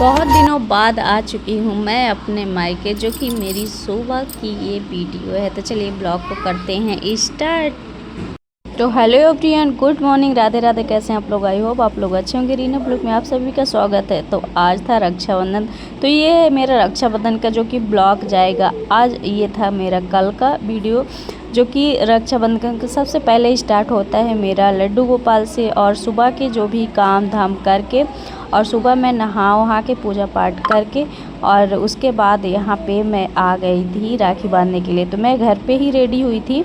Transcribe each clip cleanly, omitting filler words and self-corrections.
बहुत दिनों बाद आ चुकी हूँ मैं अपने मायके, जो कि मेरी सुबह की ये वीडियो है। तो चलिए ब्लॉग को करते हैं स्टार्ट। तो hello everyone, good morning, Radhe Radhe. कैसे हैं आप लोग? आई होप आप लोग अच्छे होंगे। रीना ब्लॉग में आप सभी का स्वागत है। तो आज था रक्षाबंधन, तो ये है मेरा रक्षाबंधन का जो कि ब्लॉग जाएगा आज। ये था मेरा कल का वीडियो, जो कि रक्षाबंधन का सबसे पहले स्टार्ट होता है मेरा लड्डू गोपाल से, और सुबह के जो भी काम धाम करके, और सुबह मैं नहा वहा के पूजा पाठ करके, और उसके बाद यहाँ पे मैं आ गई थी राखी बांधने के लिए। तो मैं घर पे ही रेडी हुई थी,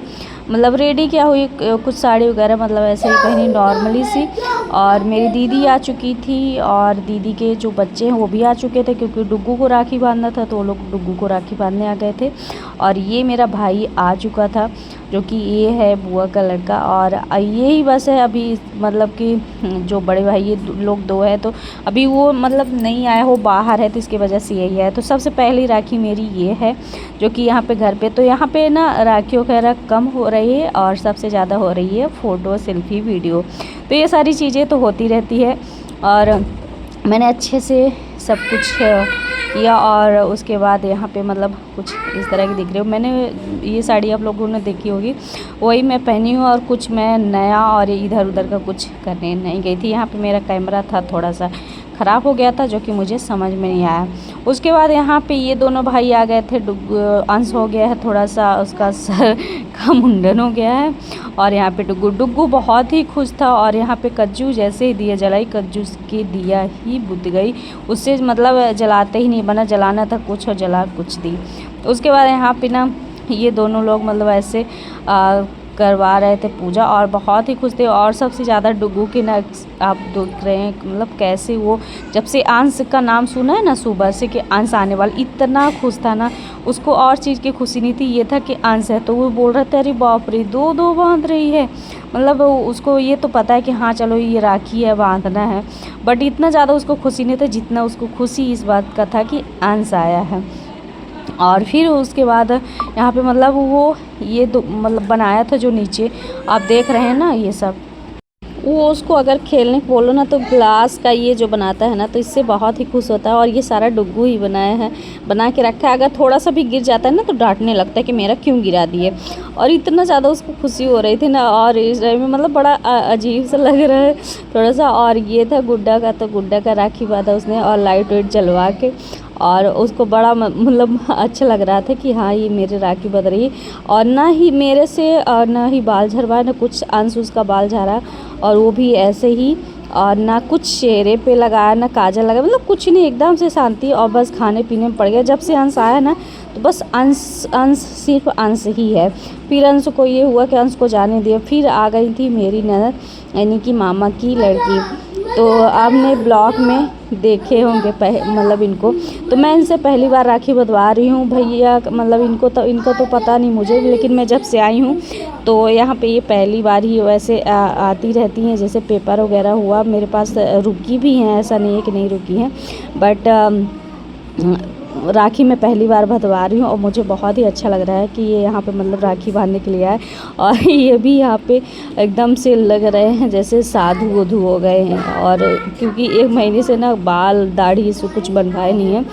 मतलब रेडी क्या हुई, कुछ साड़ी वगैरह मतलब ऐसे ही पहनी नॉर्मली सी। और मेरी दीदी आ चुकी थी, और दीदी के जो बच्चे हैं वो भी आ चुके थे, क्योंकि डुग्गू को राखी बांधना था, तो वो लोग डुग्गू को राखी बांधने आ गए थे। और ये मेरा भाई आ चुका था, जो कि ये है बुआ का लड़का। और यही बस है अभी, मतलब कि जो बड़े भाई ये लोग दो है, तो अभी वो मतलब नहीं आया, वो बाहर है, तो इसकी वजह से यही है। तो सबसे पहली राखी मेरी ये है, जो कि यहाँ पे घर पे, तो यहाँ पे ना राखी वगैरह कम हो रही है, और सबसे ज़्यादा हो रही है फ़ोटो, सेल्फी, वीडियो। तो ये सारी चीज़ें तो होती रहती है। और मैंने अच्छे से सब कुछ किया, और उसके बाद यहाँ पे मतलब कुछ इस तरह की दिख रही हो। मैंने ये साड़ी आप लोगों ने देखी होगी, वही मैं पहनी हूँ, और कुछ मैं नया और इधर उधर का कुछ करने नहीं गई थी। यहाँ पे मेरा कैमरा था थोड़ा सा ख़राब हो गया था, जो कि मुझे समझ में नहीं आया। उसके बाद यहाँ पे ये दोनों भाई आ गए थे। अंश हो गया है थोड़ा सा, उसका सर का मुंडन हो गया है। और यहाँ पे डुग्गू बहुत ही खुश था। और यहाँ पे कज्जू जैसे ही दिया जलाई, कज्जू की दिया ही बुझ गई, उससे मतलब जलाते ही नहीं बना, जलाना था कुछ और जला कुछ दी। उसके बाद यहाँ पे ना ये दोनों लोग मतलब ऐसे करवा रहे थे पूजा, और बहुत ही खुश थे। और सबसे ज़्यादा डुग्गू के ना, आप देख रहे हैं मतलब कैसे वो जब से अंश का नाम सुना है ना सुबह से कि अंश आने वाला, इतना खुश था ना। उसको और चीज़ की खुशी नहीं थी, ये था कि अंश है। तो वो बोल रहे थे अरे बाप रे, दो दो बांध रही है। मतलब उसको ये तो पता है कि हाँ चलो ये राखी है, बांधना है, बट इतना ज़्यादा उसको खुशी नहीं था जितना उसको खुशी इस बात का था कि अंश आया है। और फिर उसके बाद यहाँ पे मतलब वो ये मतलब बनाया था जो नीचे आप देख रहे हैं ना, ये सब वो उसको अगर खेलने को बोलो ना, तो ग्लास का ये जो बनाता है ना, तो इससे बहुत ही खुश होता है। और ये सारा डुग्गू ही बनाया है, बना के रखा है। अगर थोड़ा सा भी गिर जाता है ना, तो डांटने लगता है कि मेरा क्यों गिरा दिए। और इतना ज़्यादा उसको खुशी हो रही थी ना, और इस टाइम में मतलब बड़ा अजीब सा लग रहा है थोड़ा सा। और ये था गुड्डा का, तो गुड्डा का राखी बांधा उसने, और लाइट वाइट जलवा के, और उसको बड़ा मतलब अच्छा लग रहा था कि हाँ ये मेरे राखी बंध रही है। और ना ही मेरे से ना ही बाल झड़वा, ना कुछ अंश उसका बाल झड़ा, और वो भी ऐसे ही। और ना कुछ चेहरे पे लगाया, ना काजल लगाया, मतलब कुछ नहीं, एकदम से शांति। और बस खाने पीने में पड़ गया। जब से अंश आया ना, तो बस अंश सिर्फ अंश ही है। फिर अंश को ये हुआ कि अंश को जाने दिया। फिर आ गई थी मेरी ननद, यानी कि मामा की लड़की। तो आपने ब्लॉग में देखे होंगे मतलब इनको, तो मैं इनसे पहली बार राखी बंधवा रही हूँ भैया। मतलब इनको तो पता नहीं मुझे, लेकिन मैं जब से आई हूँ तो यहाँ पे ये पहली बार ही वैसे आती रहती हैं। जैसे पेपर वगैरह हुआ मेरे पास, रुकी भी हैं, ऐसा नहीं है कि नहीं रुकी हैं, बट राखी मैं पहली बार बंधवा रही हूँ। और मुझे बहुत ही अच्छा लग रहा है कि ये यहाँ पे मतलब राखी बांधने के लिए आए। और ये भी यहाँ पे एकदम से लग रहे हैं जैसे साधु वधु हो गए हैं। और क्योंकि 1 महीने से ना बाल दाढ़ी इसको कुछ बनवाए नहीं है,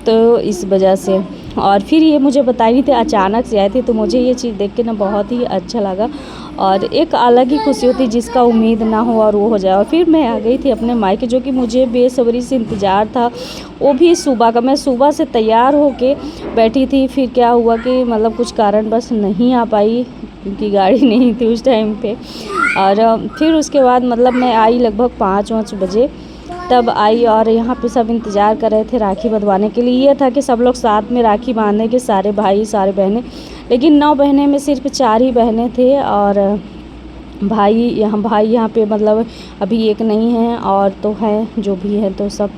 तो इस वजह से। और फिर ये मुझे बताई नहीं थे, अचानक से आए थे, तो मुझे ये चीज़ देख के ना बहुत ही अच्छा लगा। और एक अलग ही खुशी होती जिसका उम्मीद ना हो और वो हो जाए। और फिर मैं आ गई थी अपने मायके, जो कि मुझे बेसब्री से इंतज़ार था, वो भी सुबह का। मैं सुबह से तैयार होके बैठी थी। फिर क्या हुआ कि मतलब कुछ कारण बस नहीं आ पाई, क्योंकि गाड़ी नहीं थी उस टाइम पे। और फिर उसके बाद मतलब मैं आई लगभग 5-5 बजे, तब आई। और यहाँ पे सब इंतज़ार कर रहे थे राखी बंधवाने के लिए। ये था कि सब लोग साथ में राखी बांधेंगे, सारे भाई सारे बहनें। लेकिन 9 बहनें में सिर्फ 4 ही बहनें थे, और भाई यहाँ पे मतलब अभी एक नहीं है, और तो है जो भी है, तो सब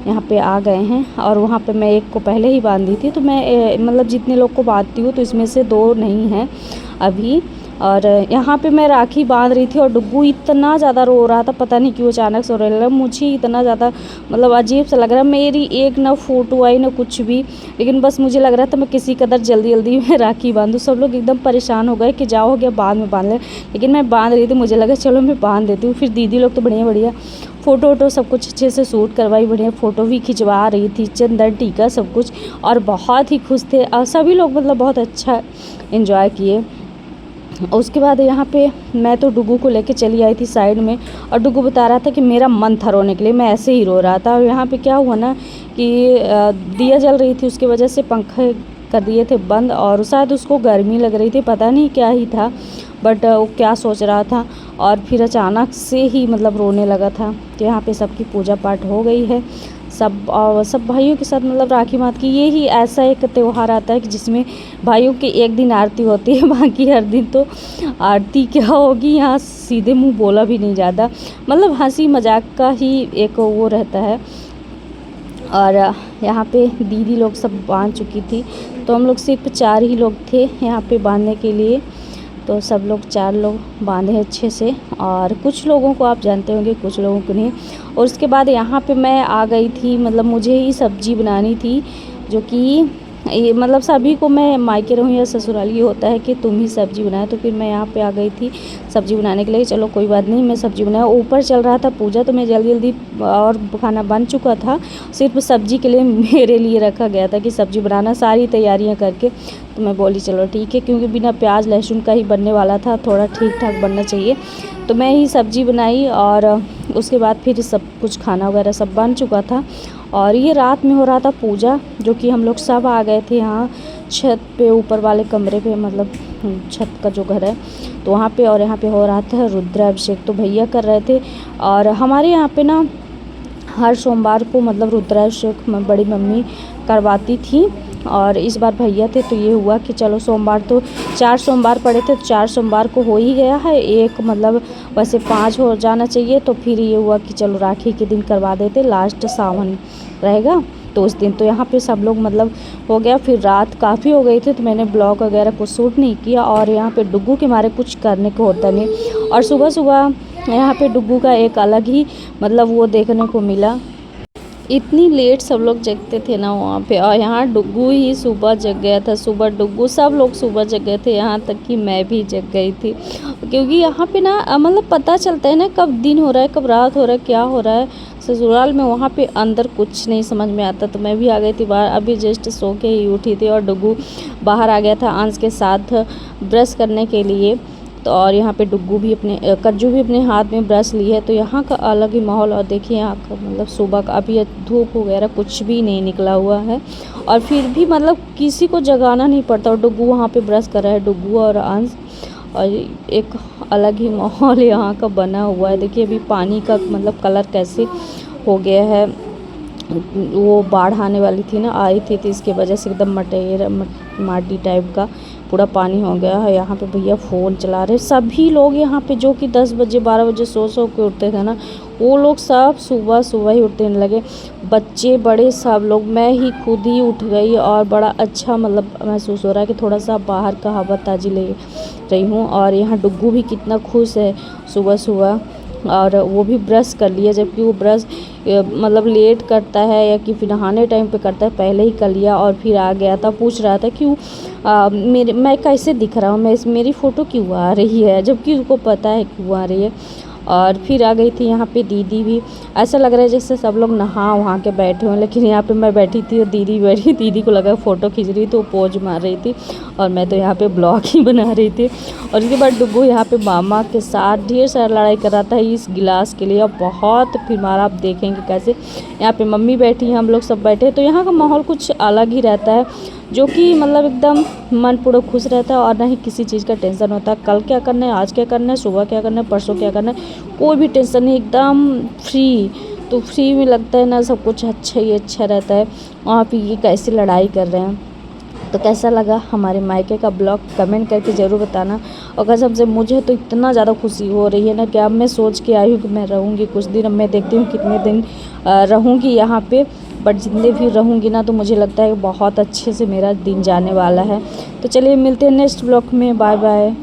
यहाँ पे आ गए हैं। और वहाँ पे मैं एक को पहले ही बांधी थी, तो मैं मतलब जितने लोग को बांधती हूँ, तो इसमें से 2 नहीं हैं अभी। और यहाँ पे मैं राखी बांध रही थी, और डुग्गू इतना ज़्यादा रो रहा था, पता नहीं क्यों अचानक से रोने लगा। मुझे इतना ज़्यादा मतलब अजीब सा लग रहा है। मेरी एक ना फ़ोटो आई ना कुछ भी, लेकिन बस मुझे लग रहा था मैं किसी कदर जल्दी जल्दी में राखी बांधूँ। सब लोग एकदम परेशान हो गए कि जाओ हो गया, बाद में बांध लें, लेकिन मैं बांध रही थी, मुझे लगा चलो मैं बांध देती हूँ। फिर दीदी लोग तो बढ़िया बढ़िया फ़ोटो वोटो सब कुछ अच्छे से शूट करवाई, बढ़िया फ़ोटो भी खिंचवा रही थी, चंदन टीका सब कुछ, और बहुत ही खुश थे और सभी लोग मतलब बहुत अच्छा एंजॉय किए। उसके बाद यहाँ पे मैं तो डुगू को लेके चली आई थी साइड में, और डुगू बता रहा था कि मेरा मन था रोने के लिए, मैं ऐसे ही रो रहा था। और यहाँ पे क्या हुआ ना कि दिया जल रही थी, उसकी वजह से पंखे कर दिए थे बंद, और शायद उसको गर्मी लग रही थी, पता नहीं क्या ही था, बट वो क्या सोच रहा था। और फिर अचानक से ही मतलब रोने लगा था। तो यहाँ पे सबकी पूजा पाठ हो गई है, सब भाइयों के साथ मतलब राखी मात की ये ही ऐसा एक त्यौहार आता है कि जिसमें भाइयों की एक दिन आरती होती है, बाकी हर दिन तो आरती क्या होगी, यहाँ सीधे मुंह बोला भी नहीं जाता, मतलब हंसी मजाक का ही एक वो रहता है। और यहाँ पे दीदी लोग सब बांध चुकी थी, तो हम लोग सिर्फ 4 ही लोग थे यहाँ पे बांधने के लिए, तो सब लोग 4 लोग बांधे अच्छे से। और कुछ लोगों को आप जानते होंगे, कुछ लोगों को नहीं। और उसके बाद यहाँ पे मैं आ गई थी, मतलब मुझे ही सब्ज़ी बनानी थी, जो कि ये मतलब सभी को, मैं मायके रहूँ या ससुराल, ये होता है कि तुम ही सब्ज़ी बनाए। तो फिर मैं यहाँ पे आ गई थी सब्ज़ी बनाने के लिए। चलो कोई बात नहीं, मैं सब्ज़ी बनाया, ऊपर चल रहा था पूजा, तो मैं जल्दी जल्दी, और खाना बन चुका था, सिर्फ सब्ज़ी के लिए मेरे लिए रखा गया था कि सब्ज़ी बनाना, सारी तैयारियाँ करके। तो मैं बोली चलो ठीक है, क्योंकि बिना प्याज लहसुन का ही बनने वाला था, थोड़ा ठीक ठाक बनना चाहिए। तो मैं ही सब्ज़ी बनाई, और उसके बाद फिर सब कुछ खाना वगैरह सब बन चुका था। और ये रात में हो रहा था पूजा, जो कि हम लोग सब आ गए थे यहाँ छत पे, ऊपर वाले कमरे पे, मतलब छत का जो घर है, तो वहाँ पे। और यहाँ पे हो रहा था रुद्राभिषेक, तो भैया कर रहे थे। और हमारे यहाँ पे ना हर सोमवार को मतलब रुद्राभिषेक बड़ी मम्मी करवाती थी, और इस बार भैया थे, तो ये हुआ कि चलो सोमवार, तो 4 सोमवार पड़े थे, तो 4 सोमवार को हो ही गया है, एक मतलब वैसे 5 हो जाना चाहिए। तो फिर ये हुआ कि चलो राखी के दिन करवा देते, लास्ट सावन रहेगा तो उस दिन। तो यहाँ पे सब लोग मतलब हो गया। फिर रात काफ़ी हो गई थी, तो मैंने ब्लॉग वगैरह को शूट नहीं किया, और यहाँ पे डुग्गू के मारे कुछ करने को होता नहीं। और सुबह सुबह यहाँ पे डुग्गू का एक अलग ही मतलब वो देखने को मिला, इतनी लेट सब लोग जगते थे ना वहाँ पे, और यहाँ डुग्गू ही सुबह जग गया था। सुबह डुग्गू, सब लोग सुबह जग गए थे, यहाँ तक कि मैं भी जग गई थी, क्योंकि यहाँ पे ना मतलब पता चलता है ना कब दिन हो रहा है, कब रात हो रहा है, क्या हो रहा है ससुराल में। वहाँ पे अंदर कुछ नहीं समझ में आता, तो मैं भी आ गई थी बाहर, अभी जस्ट सो के ही उठी थी, और डुग्गू बाहर आ गया था अंश के साथ ब्रश करने के लिए। तो और यहाँ पे डुग्गू भी अपने, कज्जू भी अपने हाथ में ब्रश ली है। तो यहाँ का अलग ही माहौल, और देखिए यहाँ का मतलब सुबह का अभी धूप वगैरह कुछ भी नहीं निकला हुआ है, और फिर भी मतलब किसी को जगाना नहीं पड़ता, और डुग्गू वहाँ पे ब्रश कर रहा है, डुग्गू और अंश। और एक अलग ही माहौल यहाँ का बना हुआ है। देखिए अभी पानी का मतलब कलर कैसे हो गया है, वो बाढ़ आने वाली थी ना, आई थी, तो इसकी वजह से एकदम माटी टाइप का पूरा पानी हो गया है। यहाँ पे भैया फ़ोन चला रहे, सभी लोग यहाँ पे जो कि 10 बजे 12 बजे सो के उठते थे ना, वो लोग सब सुबह सुबह ही उठने लगे, बच्चे बड़े सब लोग। मैं ही खुद ही उठ गई, और बड़ा अच्छा मतलब महसूस हो रहा है कि थोड़ा सा बाहर का हवा ताज़ी ले रही हूँ। और यहाँ डुग्गू भी कितना खुश है सुबह सुबह, और वो भी ब्रश कर लिया, जबकि वो ब्रश मतलब लेट करता है, या कि फिर नहाने टाइम पे करता है, पहले ही कर लिया। और फिर आ गया था, पूछ रहा था क्यों मैं कैसे दिख रहा हूँ, मेरी फ़ोटो क्यों आ रही है, जबकि उसको पता है क्यों आ रही है। और फिर आ गई थी यहाँ पे दीदी भी, ऐसा लग रहा है जैसे सब लोग नहा वहाँ के बैठे हों, लेकिन यहाँ पे मैं बैठी थी और दीदी बैठी, दीदी को लगा फ़ोटो खींच रही, तो पोज मार रही थी, और मैं तो यहाँ पे ब्लॉग ही बना रही थी। और उसके बाद डुग्गू यहाँ पे मामा के साथ ढेर सारा लड़ाई कर रहा था इस गिलास के लिए, और बहुत फिर मारा, आप देखेंगे कैसे। यहाँ पे मम्मी बैठी हैं, हम लोग सब बैठे, तो यहाँ का माहौल कुछ अलग ही रहता है, जो कि मतलब एकदम मन पूरा खुश रहता है, और ना ही किसी चीज़ का टेंशन होता है, कल क्या करना है, आज क्या करना है, सुबह क्या करना है, परसों क्या करना है, कोई भी टेंशन नहीं, एकदम फ्री। तो फ्री में लगता है ना, सब कुछ अच्छा ही अच्छा रहता है। वहाँ पे ये कैसी लड़ाई कर रहे हैं। तो कैसा लगा हमारे मायके का ब्लॉग, कमेंट करके ज़रूर बताना। और कसम से मुझे तो इतना ज़्यादा खुशी हो रही है ना, कि अब मैं सोच के आई हूँ कि मैं रहूँगी कुछ दिन, अब मैं देखती हूँ कितने दिन रहूँगी यहाँ पे, बट जितने भी रहूँगी ना, तो मुझे लगता है बहुत अच्छे से मेरा दिन जाने वाला है। तो चलिए मिलते हैं नेक्स्ट ब्लॉग में, बाय बाय।